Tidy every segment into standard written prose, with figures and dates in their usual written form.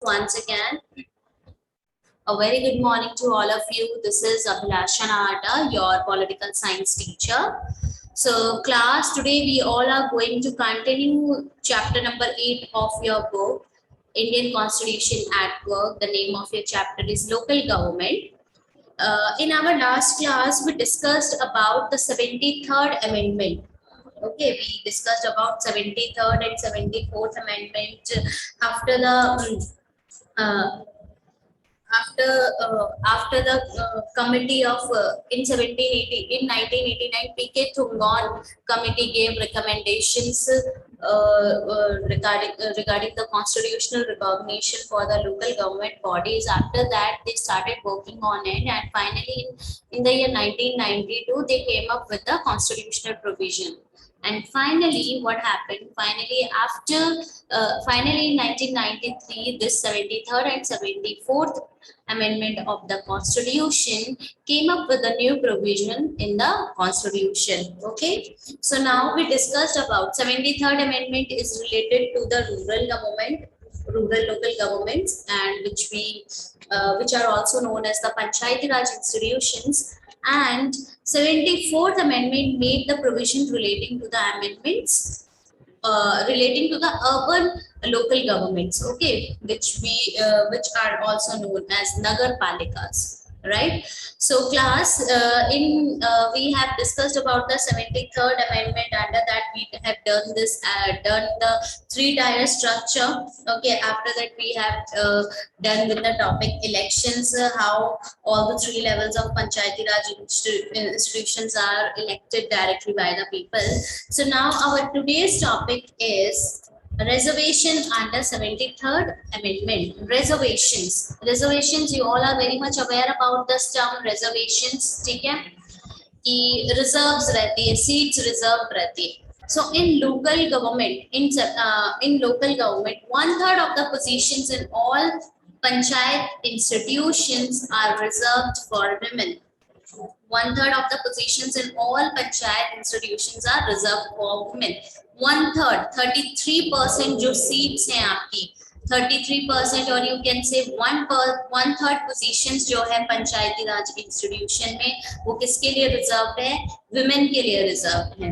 once again. A very good morning to all of you. This is Abhilasha Nahata, your political science teacher. So class, today we all are going to continue chapter number 8 of your book, Indian Constitution at Work. The name of your chapter is Local Government. In our last class, we discussed about the 73rd Amendment. Okay, we discussed about 73rd and 74th Amendment after the after the committee of in 1989 PK Thungon committee gave recommendations regarding the constitutional recognition for the local government bodies. After that, they started working on it, and finally in the year 1992 they came up with the constitutional provision. And finally, what happened? Finally, finally in 1993, this 73rd and 74th Amendment of the Constitution came up with a new provision in the Constitution. Okay, so now we discussed about 73rd Amendment is related to the rural local governments, and which are also known as the Panchayati Raj institutions. And 74th Amendment made the provision relating to the amendments relating to the urban local governments, okay, which are also known as Nagar Palikas, right? So class, we have discussed about the 73rd Amendment. Under that, we have done the three-tier structure. Okay, after that we have done with the topic elections, how all the three levels of Panchayati Raj institutions are elected directly by the people. So now our today's topic is reservation under 73rd Amendment. Reservations, you all are very much aware about this term reservations, ठीक है, कि reserves रहती है, seats reserved रहती है. So in local government, in local government, 1/3 of the positions in all panchayat institutions are reserved for women. 1/3 of the positions in all panchayat institutions are reserved for women. 1/3, 33% जो seats हैं आपकी, 33%, और you can say 1/3 positions जो है पंचायती राज institution में, वो किसके लिए रिजर्व है? विमेन के लिए रिजर्व है.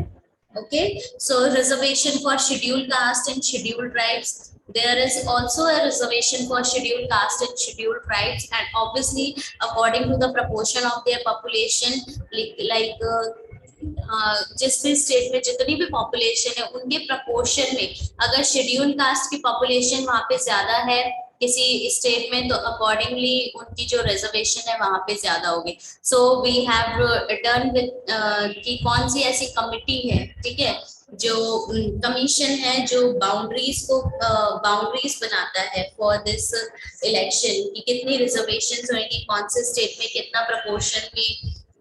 Okay, so reservation for scheduled caste and scheduled tribes. There is also a reservation for scheduled caste and scheduled tribes, and obviously according to the proportion of their population, like जिस भी state में जितनी भी population है उनके proportion में अगर schedule caste की पॉपुलेशन वहां पे ज्यादा है किसी स्टेट में, तो अकॉर्डिंगली उनकी जो रिजर्वेशन है वहां पे ज्यादा होगी. So we have done with कि कौन सी ऐसी कमिटी है, ठीक है, जो कमीशन है जो बाउंड्रीज बनाता है फॉर दिस इलेक्शन, कि कितनी रिजर्वेशन होगी, कौन से स्टेट में कितना प्रपोर्शन में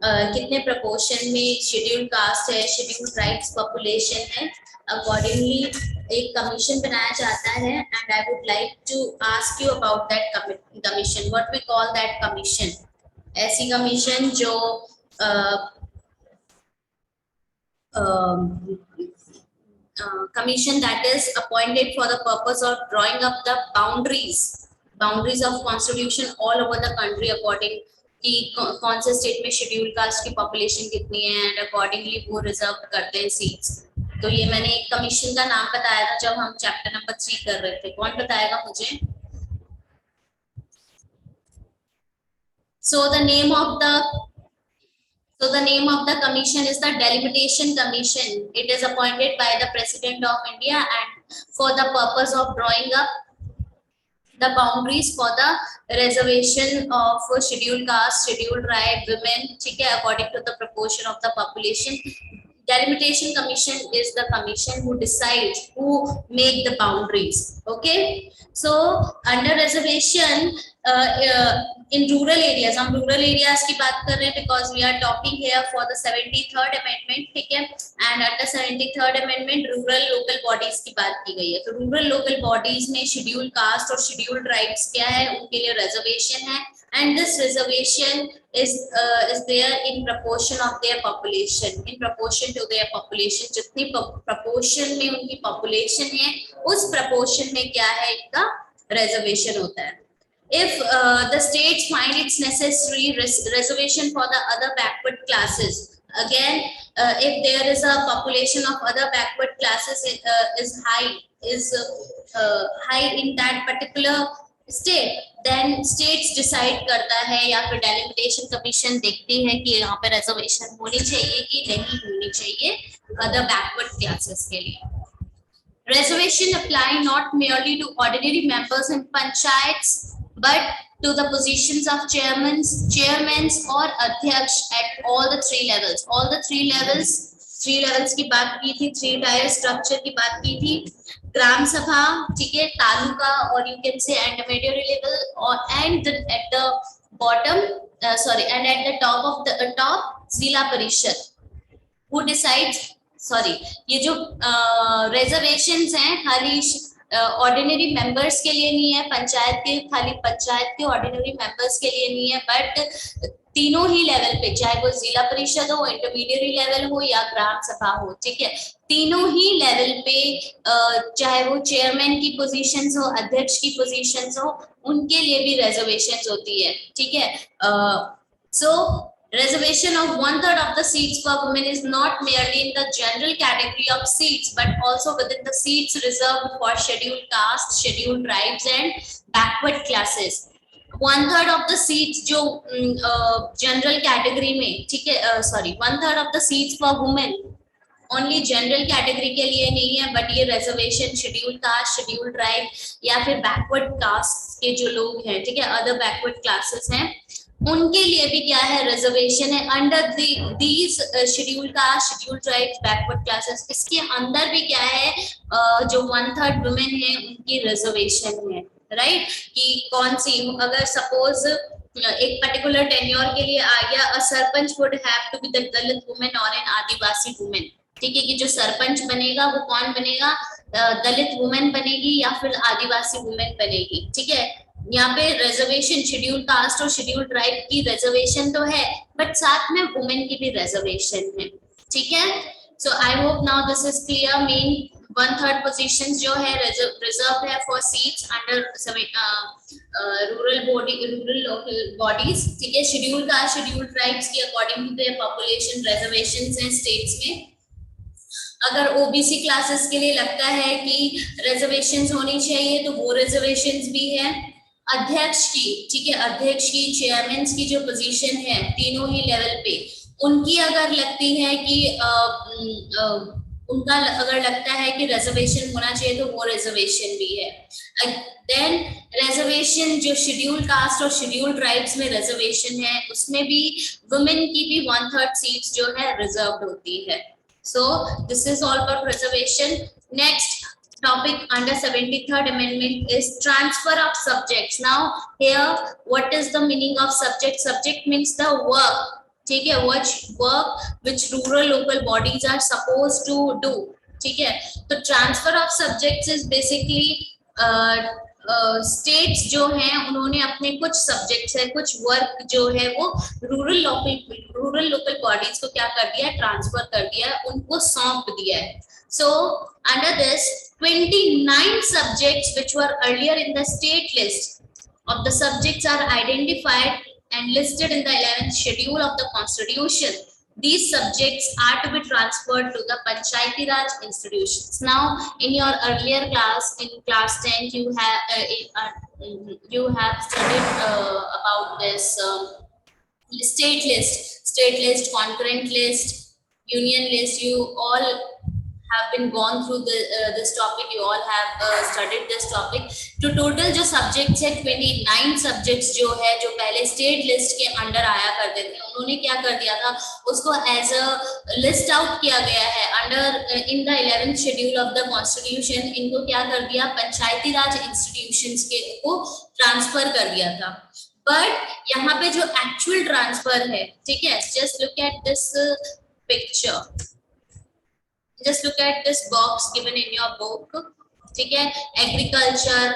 कितने प्रपोर्शन में शेड्यूल कास्ट है, शेड्यूल ट्राइब्स पॉपुलेशन है. अकॉर्डिंगली एक कमीशन बनाया जाता है, and I would like to ask you about that commission. What we call that commission? ऐसी कमीशन जो commission that is appointed for the purpose of drawing up the boundaries of constitution all over the country according कि कौन से state में schedule cast की population कितनी है, and accordingly वो रिजर्व करते हैं सीट्स. तो ये मैंने एक कमीशन का नाम बताया था जब हम चैप्टर नंबर 3 कर रहे थे. कौन बताएगा मुझे? So the name of the commission is the Delimitation Commission. It is appointed by the President of India and for the purpose of drawing up the boundaries for the reservation of scheduled caste, scheduled tribe, women, ठीक है, according to the proportion of the population. Delimitation Commission is the commission who decides, who make the boundaries. Okay, so under reservation in rural areas, हम rural areas की बात कर रहे हैं because we are talking here for the 73rd Amendment, ठीक है, and under 73rd Amendment rural local bodies की बात की गई है. तो rural local bodies में scheduled caste और scheduled tribes क्या है, उनके लिए reservation है, and this reservation is there in proportion of their population, in proportion to their population. जितनी proportion में उनकी population है, उस proportion में क्या है इनका reservation होता है. If the states find it's necessary reservation for the other backward classes, again if there is a population of other backward classes is high in that particular state, then states decide करता है या फिर delimitation commission देखती है कि यहाँ पे reservation होनी चाहिए कि नहीं होनी चाहिए other backward classes के लिए. Reservation apply not merely to ordinary members in panchayats but to the positions of chairmen or adhyaksh at all the three levels. All the three levels की बात की थी, 3-tier structure की बात की थी. ग्राम सभा, ठीक है, तालुका और you can say intermediate level, or and at the bottom and at the top of the top जिला परिषद. Who decides? ये जो reservations हैं खाली ऑर्डिनरी मेंबर्स के लिए नहीं है, खाली पंचायत के ऑर्डिनरी मेंबर्स के लिए नहीं है, बट तीनों ही लेवल पे, चाहे वो जिला परिषद हो, इंटरमीडिएट लेवल हो या ग्राम सभा हो, ठीक है, तीनों ही लेवल पे चाहे वो चेयरमैन की पोजीशंस हो, अध्यक्ष की पोजीशंस हो, उनके लिए भी रिजर्वेशंस होती है, ठीक है. सो reservation of 1/3 of the seats for women is not merely in the general category of seats but also within the seats reserved for scheduled castes, scheduled tribes and backward classes. 1/3 of the seats जो general category में, ठीक है, 1/3 of the seats for women only general category के लिए नहीं है, but ये reservation scheduled caste, scheduled tribe या फिर backward caste के जो लोग हैं, ठीक है, other backward classes हैं, उनके लिए भी क्या है, रिजर्वेशन है under these scheduled caste, scheduled tribes, backward classes. इसके अंदर भी क्या है, जो 1/3 वुमेन है उनकी रिजर्वेशन है, राइट. कि कौन सी, अगर सपोज एक पर्टिकुलर टेन्योर के लिए आ गया, a sarpanch would have to be the Dalit women और एन आदिवासी वुमेन, ठीक है, कि जो सरपंच बनेगा वो कौन बनेगा, दलित वुमेन बनेगी या फिर आदिवासी वुमेन बनेगी, ठीक है. यहाँ पे रिजर्वेशन शेड्यूल कास्ट और शेड्यूल ट्राइब की रिजर्वेशन तो है, बट साथ में वुमेन की भी रिजर्वेशन है, ठीक है. So I hope now this is clear. Main 1/3 positions जो है रिजर्व है for seats under rural local bodies, ठीक है. शेड्यूल कास्ट, शेड्यूल ट्राइब्स की according to their population reservations हैं स्टेट्स में. अगर ओबीसी क्लासेस के लिए लगता है कि रिजर्वेशंस होनी चाहिए तो वो रिजर्वेशंस भी है. अध्यक्ष की, ठीक है, अध्यक्ष की, चेयरमैन की जो पोजीशन है तीनों ही लेवल पे, उनकी अगर लगती है कि उनका अगर लगता है कि रिजर्वेशन होना चाहिए तो वो रिजर्वेशन भी है. देन रिजर्वेशन जो शेड्यूल कास्ट और शेड्यूल ट्राइब्स में रिजर्वेशन है उसमें भी वुमेन की भी 1/3 सीट्स जो है रिजर्व्ड होती है. So this is all about reservation. Next topic under 73rd amendment is transfer of subjects. Now here what is the meaning of subject? Subject means the work, ठीक है, work which rural local bodies are supposed to do, ठीक है. तो transfer of subjects is basically states जो हैं उन्होंने अपने कुछ सब्जेक्ट्स है, कुछ वर्क जो है वो रूरल लोकल बॉडीज को क्या कर दिया, ट्रांसफर कर दिया, उनको सौंप दिया है. So under this 29 subjects which were earlier in the state list of the subjects are identified and listed in the 11th schedule of the constitution. These subjects are to be transferred to the Panchayati Raj institutions. Now, in your earlier class, in class 10, you have studied about this state list, concurrent list, union list. You all have been gone through this topic. You all have studied this topic. तो total जो subjects है 29 subjects जो है, जो पहले state list के under आया करते थे, उन्होंने क्या कर दिया था, उसको as a list out किया गया है under in the 11th schedule of the constitution. इनको क्या कर दिया, पंचायती राज institutions के को transfer कर दिया था. But यहाँ पे जो actual transfer है, ठीक है, just look at this picture. Just look at this box given in your book, ठीक है. Agriculture,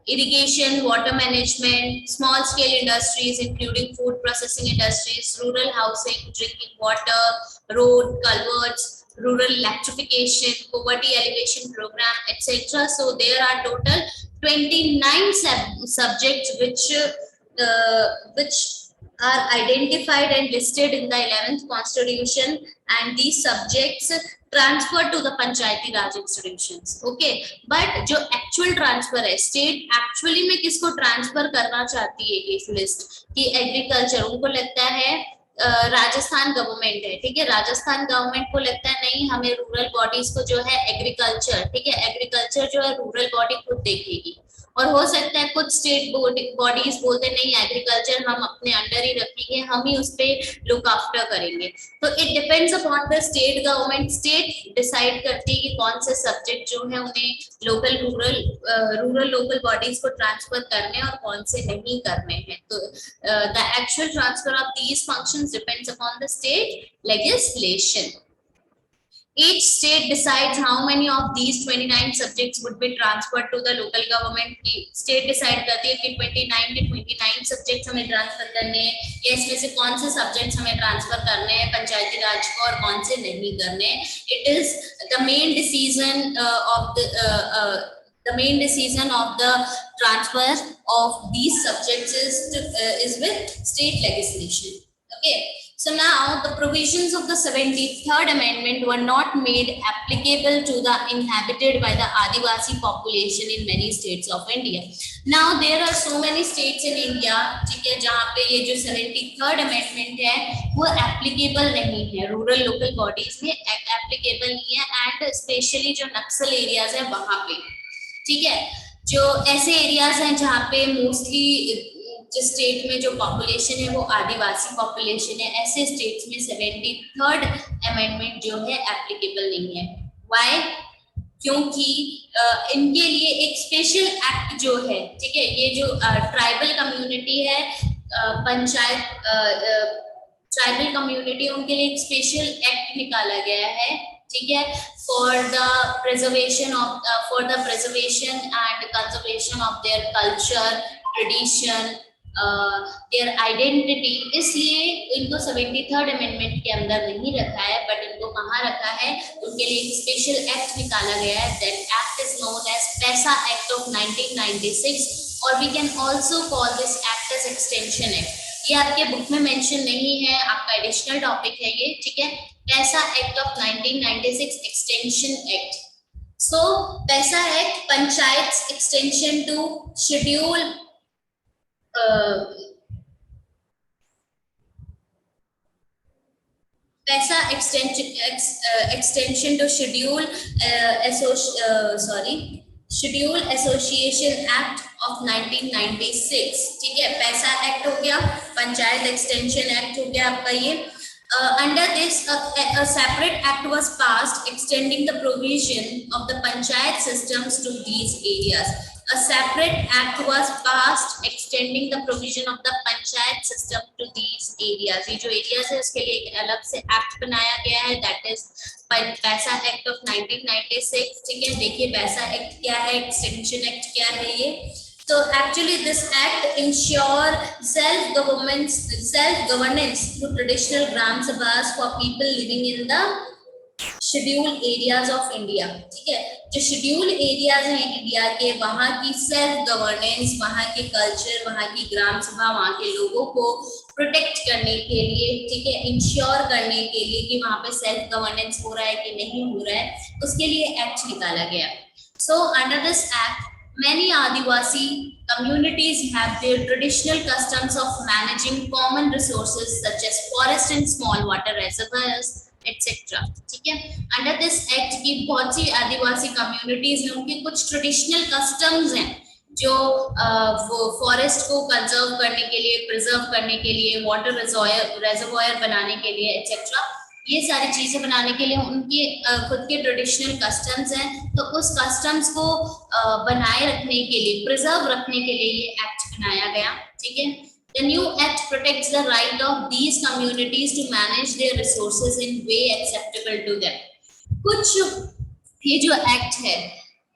irrigation, water management, small scale industries including food processing industries, rural housing, drinking water, road, culverts, rural electrification, poverty alleviation program, etc. So there are total 29 subjects which are identified and listed in the 11th constitution, and these subjects transfer to the Panchayati Raj institutions. Okay, but जो actual transfer है, state actually में किसको transfer करना चाहती है इस list कि agriculture, उनको लगता है राजस्थान गवर्नमेंट है, ठीक है, राजस्थान गवर्नमेंट को लगता है नहीं, हमें रूरल बॉडीज को जो है एग्रीकल्चर, ठीक है, एग्रीकल्चर जो है रूरल बॉडी खुद देखेगी। और हो सकता है कुछ स्टेट बॉडीज बोलते नहीं, एग्रीकल्चर हम अपने अंडर ही रखेंगे, हम ही उस पे लुक आफ्टर करेंगे। तो it depends upon the state government, state decide करती है कि कौन से सब्जेक्ट जो है उन्हें लोकल रूरल लोकल बॉडीज को ट्रांसफर करने और कौन से नहीं करने हैं। तो the actual transfer of these functions depends upon the state legislation. Each state decides how many of these 29 subjects would be transferred to the local government. State decide करती है कि 29 के 29 subjects हमें transfer करने हैं, या इसमें से कौन से subjects हमें transfer करने हैं पंचायती राज को और कौन से नहीं करने हैं। It is the main decision of the transfer of these subjects is with state legislation. Okay. So now the provisions of the 73rd amendment were not made applicable to the inhabited by the Adivasi population in many states of India. Now there are so many states in India, ठीक है, जहाँ पे ये जो 73rd amendment है वो applicable नहीं है, rural local bodies में applicable नहीं है, and especially जो नक्सल areas है वहाँ पे, ठीक है, जो ऐसे areas हैं जहाँ पे mostly जिस स्टेट में जो पॉपुलेशन है वो आदिवासी पॉपुलेशन है, ऐसे स्टेट्स में 73rd अमेंडमेंट जो है एप्लीकेबल नहीं है। व्हाई? क्योंकि इनके लिए एक स्पेशल एक्ट जो है, ठीक है, ये जो ट्राइबल कम्युनिटी है, पंचायत ट्राइबल कम्युनिटी, उनके लिए एक स्पेशल एक्ट निकाला गया है, ठीक है, for the preservation and conservation of their culture, tradition, their identity. इसलिए इनको 73rd अमेंडमेंट के अंदर नहीं रखा है, बट इनको कहाँ रखा है, उनके लिए एक स्पेशल एक्ट निकाला गया है। That act is known as PESA act of 1996, और we can also call this act as extension act. ये आपके बुक में मेंशन नहीं है, आपका एडिशनल टॉपिक है ये, ठीक है, PESA act of 1996 extension act. So PESA act panchayat extension to schedule PESA extension to schedule association act of 1996, ठीक है, पैसा एक्ट हो गया, पंचायत एक्सटेंशन एक्ट हो गया आपका ये। Under this, a separate act was passed extending the provision of the panchayat systems to these areas. A separate act was passed extending the provision of the panchayat system to these areas. ये जो areas है उसके लिए एक अलग से act बनाया गया है, that is पैसा एक्ट ऑफ 1996, ठीक है। देखिए पैसा एक्ट क्या है, एक्सटेंशन एक्ट क्या है ये। So actually this act ensure self-governance through traditional gram sabhas for people living in the schedule areas of India, ठीक है, जो शेड्यूल एरियाज हैं इंडिया के, वहाँ की सेल्फ गवर्नेंस, वहाँ के कल्चर, वहाँ की ग्राम सभा, वहाँ के लोगों को प्रोटेक्ट करने के लिए, ठीक है, इंश्योर करने के लिए कि वहाँ पे सेल्फ गवर्नेंस हो रहा है कि नहीं हो रहा है, उसके लिए एक्ट निकाला गया। So under this act many Adivasi communities have their traditional customs of managing common resources such as forest and small water reservoirs, etc. ठीक है, अंडर दिस एक्ट की बहुत सी आदिवासी कम्युनिटीज में उनके कुछ ट्रेडिशनल कस्टम्स हैं, जो वो फॉरेस्ट को कंजर्व करने के लिए, प्रिजर्व करने के लिए, वाटर रेजर्वोयर बनाने के लिए, एक्सेट्रा, ये सारी चीजें बनाने के लिए उनके खुद के ट्रेडिशनल कस्टम्स हैं। तो उस कस्टम्स को बनाए रखने के लिए, प्रिजर्व रखने के लिए ये एक्ट बनाया गया, ठीक है। The new act protects the right of these communities to manage their resources in way acceptable to them. कुछ ये जो एक्ट है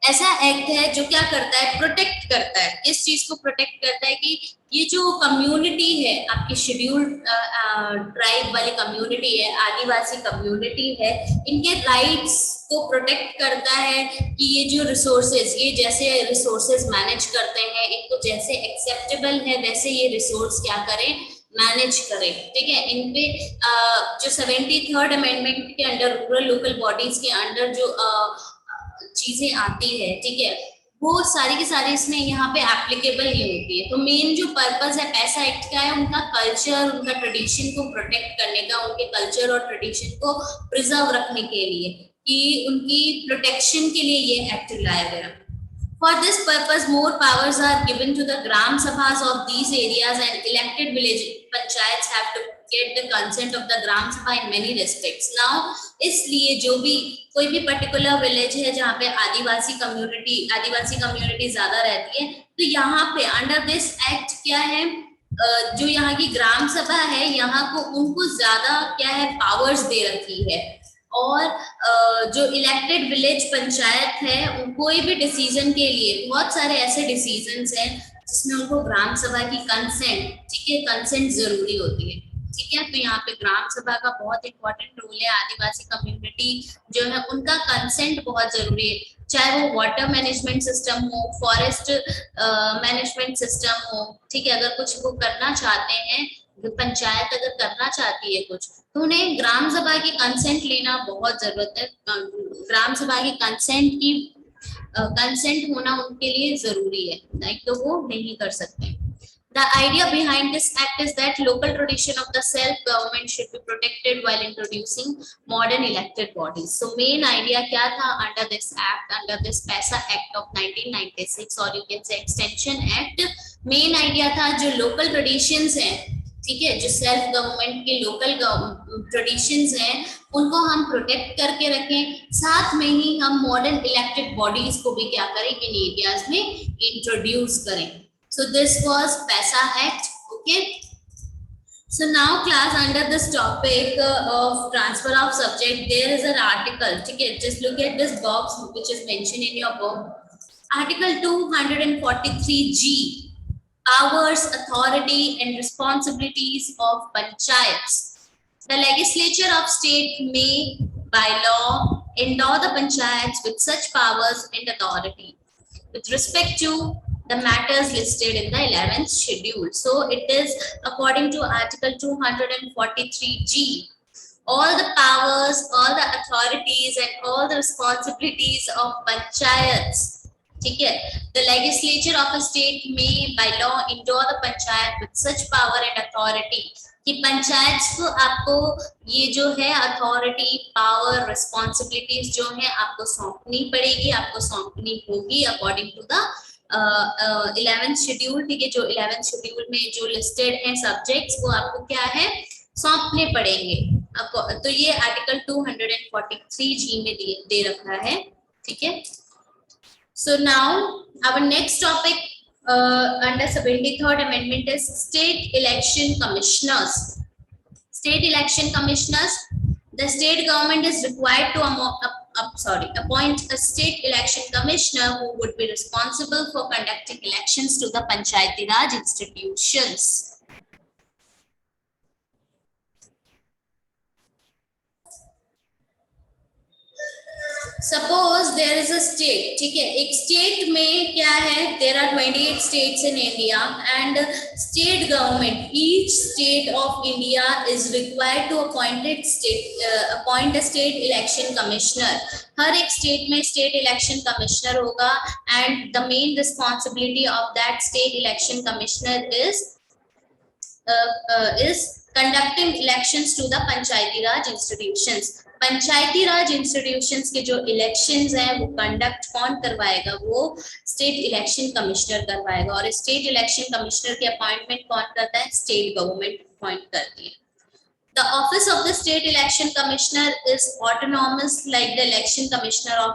ऐसा एक्ट है जो क्या करता है, प्रोटेक्ट करता है, इस चीज को प्रोटेक्ट करता है कि ये जो कम्युनिटी है आपकी शेड्यूल्ड ट्राइब वाली कम्युनिटी है, आदिवासी कम्युनिटी है, इनके राइट्स को प्रोटेक्ट करता है कि ये जो रिसोर्सेज, ये जैसे रिसोर्सेज मैनेज करते हैं, इनको जैसे एक्सेप्टेबल है वैसे ये रिसोर्स क्या करें, मैनेज करें। ठीक है, इनपे जो 73rd अमेंडमेंट के अंडर रूरल लोकल बॉडीज के अंडर जो चीजें आती है, ठीक है, वो सारी की सारी इसमें यहाँ पे एप्लीकेबल नहीं होती है। तो मेन जो पर्पस है पैसा एक्ट का है, उनका कल्चर, उनका ट्रेडिशन को प्रोटेक्ट करने का, उनके कल्चर और ट्रेडिशन को प्रिजर्व रखने के लिए, कि उनकी प्रोटेक्शन के लिए ये एक्ट लाया गया। For this purpose, more powers are given to the Gram Sabhas of these areas, and elected village panchayats have to get the consent of the Gram Sabha in many respects. Now, इसलिए जो भी कोई भी particular village है जहाँ पे आदिवासी community ज्यादा रहती है, तो यहाँ पे अंडर दिस एक्ट क्या है, जो यहाँ की ग्राम सभा है, यहाँ को उनको ज्यादा क्या है, पावर्स दे रखी है। और जो इलेक्टेड विलेज पंचायत है, कोई भी डिसीजन के लिए, बहुत सारे ऐसे डिसीजंस हैं जिसमें उनको ग्राम सभा की कंसेंट, ठीक है, कंसेंट जरूरी होती है। ठीक है, तो यहाँ पे ग्राम सभा का बहुत इंपॉर्टेंट रोल है। आदिवासी कम्युनिटी जो है उनका कंसेंट बहुत जरूरी है, चाहे वो वाटर मैनेजमेंट सिस्टम हो, फॉरेस्ट मैनेजमेंट सिस्टम हो। ठीक है, अगर कुछ वो करना चाहते हैं, पंचायत अगर करना चाहती है कुछ, तो उन्हें ग्राम सभा की कंसेंट लेना बहुत जरूरत है। ग्राम सभा की कंसेंट होना उनके लिए जरूरी है, नहीं तो वो नहीं कर सकते। The idea behind this act is that local tradition of the self-government should be protected while introducing modern elected bodies. So main idea क्या था under this act, under this PESA Act of 1996, or you can say Extension Act? Main idea था जो local traditions हैं, ठीक है, जो self government के local traditions हैं, उनको हम प्रोटेक्ट करके रखें, साथ में ही हम मॉडर्न इलेक्टेड बॉडीज को भी क्या करें, इन एरियाज में इंट्रोड्यूस करें। So this was PESA Act. Okay. So now class, under this topic of transfer of subject, there is an article. Okay, just look at this box which is mentioned in your book. Article 243G, powers, authority and responsibilities of panchayats. The legislature of state may by law endow the panchayats with such powers and authority with respect to the matters listed in the 11th schedule. So it is according to Article 243G. All the powers, all the authorities and all the responsibilities of panchayats. ठीक है, the legislature of a state may by law endow the panchayat with such power and authority, कि पंचायत को आपको ये जो है authority, power, responsibilities जो है आपको सौंपनी पड़ेगी, आपको सौंपनी होगी according to the 11th schedule. ठीक है, जो 11th शेड्यूल में जो लिस्टेड है सब्जेक्ट्स, वो आपको क्या है, सौंपने पड़ेंगे आपको। तो ये आर्टिकल 243G में दे रखा है। ठीक है, so now our next topic under 73rd amendment is state election commissioners. State election commissioners, the state government is required to appoint a state election commissioner who would be responsible for conducting elections to the Panchayati Raj institutions. Suppose there is a state, ठीक है, एक state में क्या है, there are 28 states in India and state government, each state of India is required to appoint a state election commissioner. हर एक state में state election commissioner होगा and the main responsibility of that state election commissioner is conducting elections to the Panchayati Raj institutions. Panchayati Raj institutions के जो elections हैं वो conduct कौन करवाएगा, वो स्टेट इलेक्शन कमिश्नर करवाएगा। और स्टेट इलेक्शन कमिश्नर की अपॉइंटमेंट कौन करता है, स्टेट गवर्नमेंट अपॉइंट करती है। The office of the state election commissioner is autonomous like the election commissioner of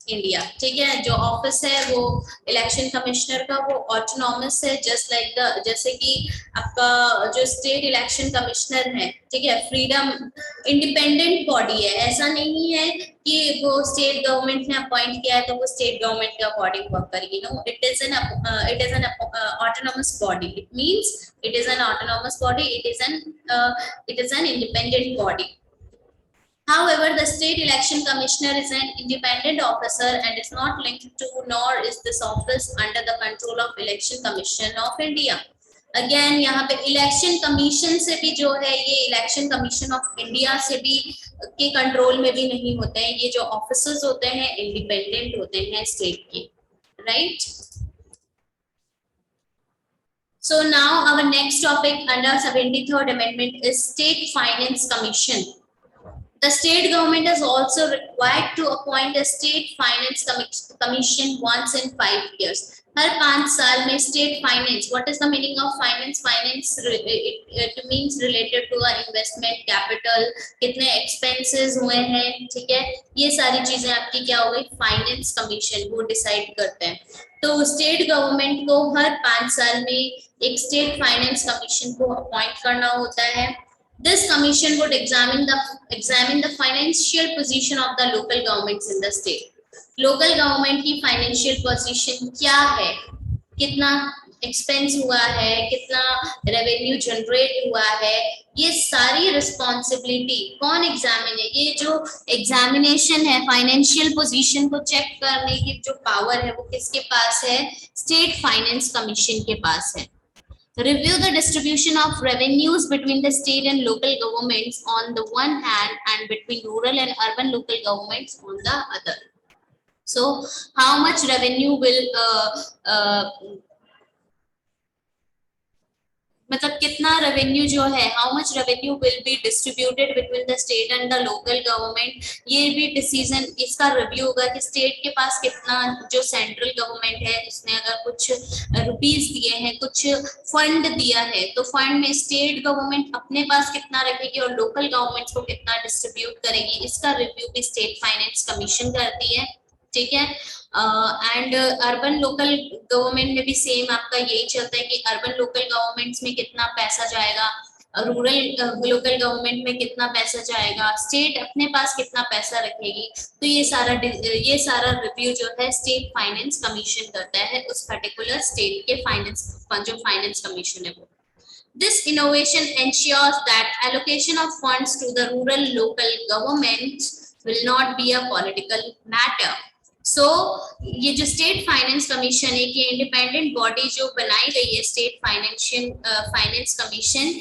India, ठीक है। जो ऑफिस है वो इलेक्शन कमिश्नर का वो ऑटोनॉमस है, जस्ट लाइक द, जैसे कि आपका जो स्टेट इलेक्शन कमिश्नर है, ठीक है, फ्रीडम इंडिपेंडेंट बॉडी है। ऐसा नहीं है कि वो स्टेट गवर्नमेंट ने अपॉइंट किया है तो वो स्टेट गवर्नमेंट के अकॉर्डिंग वर्क करेगी। No, it is an autonomous body. It means it is an autonomous body, it is an independent body. However, the state election commissioner is an independent officer and is not linked to, nor is this office under the control of Election Commission of India. Again, यहाँ पे election commission से भी जो है, ये election commission of India से भी के कंट्रोल में भी नहीं होते हैं। ये जो ऑफिसर्स होते हैं इंडिपेंडेंट होते हैं स्टेट के, right? So now our next topic under 73rd Amendment is State Finance Commission. The state government is also required to appoint a state finance commission once in 5 years. हर 5 साल में state finance. What is the meaning of finance? Finance it means related to our investment capital, कितने expenses हुए हैं, ठीक है, ये सारी चीजें आपकी क्या हो गई, finance commission वो decide करते हैं। तो state government को हर 5 साल में एक state finance commission को appoint करना होता है। This commission would examine the financial position of the local governments in the state. Local government की financial position क्या है, कितना expense हुआ है, कितना revenue generate हुआ है, ये सारी responsibility कौन examine है? ये जो examination है financial position को check करने की जो power है वो किसके पास है? State Finance Commission के पास है। Review the distribution of revenues between the state and local governments on the one hand and between rural and urban local governments on the other. So, how much revenue will मतलब कितना revenue जो है, how much revenue will be distributed between the state and the local government, ये भी decision, इसका review होगा कि state के पास कितना, जो सेंट्रल गवर्नमेंट है उसने अगर कुछ रुपीस दिए हैं, कुछ फंड दिया है, तो फंड में स्टेट गवर्नमेंट अपने पास कितना रखेगी और लोकल गवर्नमेंट को कितना डिस्ट्रीब्यूट करेगी, इसका रिव्यू भी स्टेट फाइनेंस कमीशन करती है, ठीक है। एंड अर्बन लोकल गवर्नमेंट में भी सेम आपका यही चलता है कि अर्बन लोकल गवर्नमेंट्स में कितना पैसा जाएगा, रूरल लोकल गवर्नमेंट में कितना पैसा जाएगा, स्टेट अपने पास कितना पैसा रखेगी। तो ये सारा रिव्यू जो है स्टेट फाइनेंस कमीशन करता है उस पर्टिकुलर स्टेट के फाइनेंस, जो फाइनेंस कमीशन है वो। This innovation ensures that allocation of funds to the rural local government will not be a political matter. So, ये जो स्टेट फाइनेंस कमीशन है कि इंडिपेंडेंट बॉडी जो बनाई गई है स्टेट फाइनेंस कमीशन,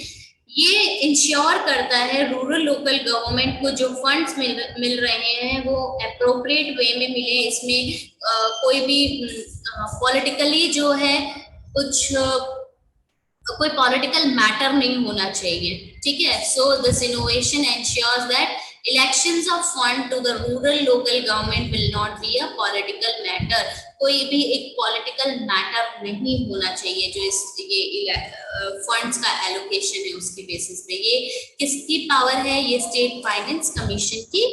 ये इंश्योर करता है रूरल लोकल गवर्नमेंट को जो फंड्स मिल रहे हैं वो अप्रोप्रिएट वे में मिले, इसमें कोई भी पॉलिटिकली जो है कोई पॉलिटिकल मैटर नहीं होना चाहिए, ठीक है। So this innovation ensures that elections of fund to the rural local government will not be a political matter. कोई भी एक पॉलिटिकल मैटर नहीं होना चाहिए जो ये फंड्स का एलोकेशन है उसके बेसिस पे। ये किसकी पावर है? ये स्टेट फाइनेंस कमीशन की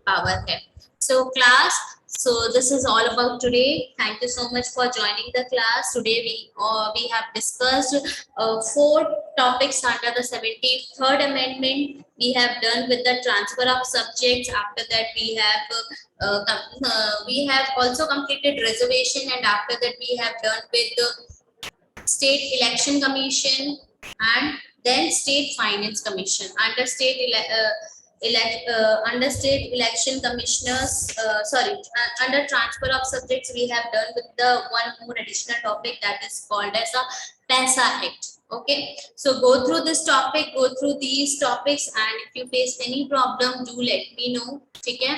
पावर है। So class, so this is all about today. Thank you so much for joining the class. Today we have discussed 4 topics under the 73rd amendment. We have done with the transfer of subjects. After that we have also completed reservation, and after that we have done with the state election commission and then state finance commission. Under state election commissioners, under transfer of subjects, we have done with the one more additional topic that is called as a PASA Act. Okay, so go through this topic, go through these topics, and if you face any problem, do let me know. ठीक है,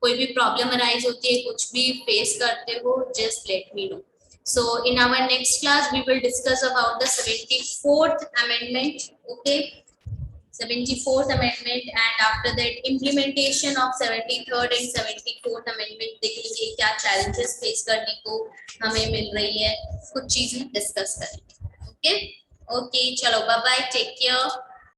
कोई भी problem arise होती है, कुछ भी face करते हो, just let me know. So in our next class, we will discuss about the 74th amendment. Okay. 74th amendment, and after that implementation of 73rd and 74th amendment देखेंगे क्या challenges face करने को हमें मिल रही है, कुछ चीजें discuss करेंगे। Okay, चलो, bye bye, take care.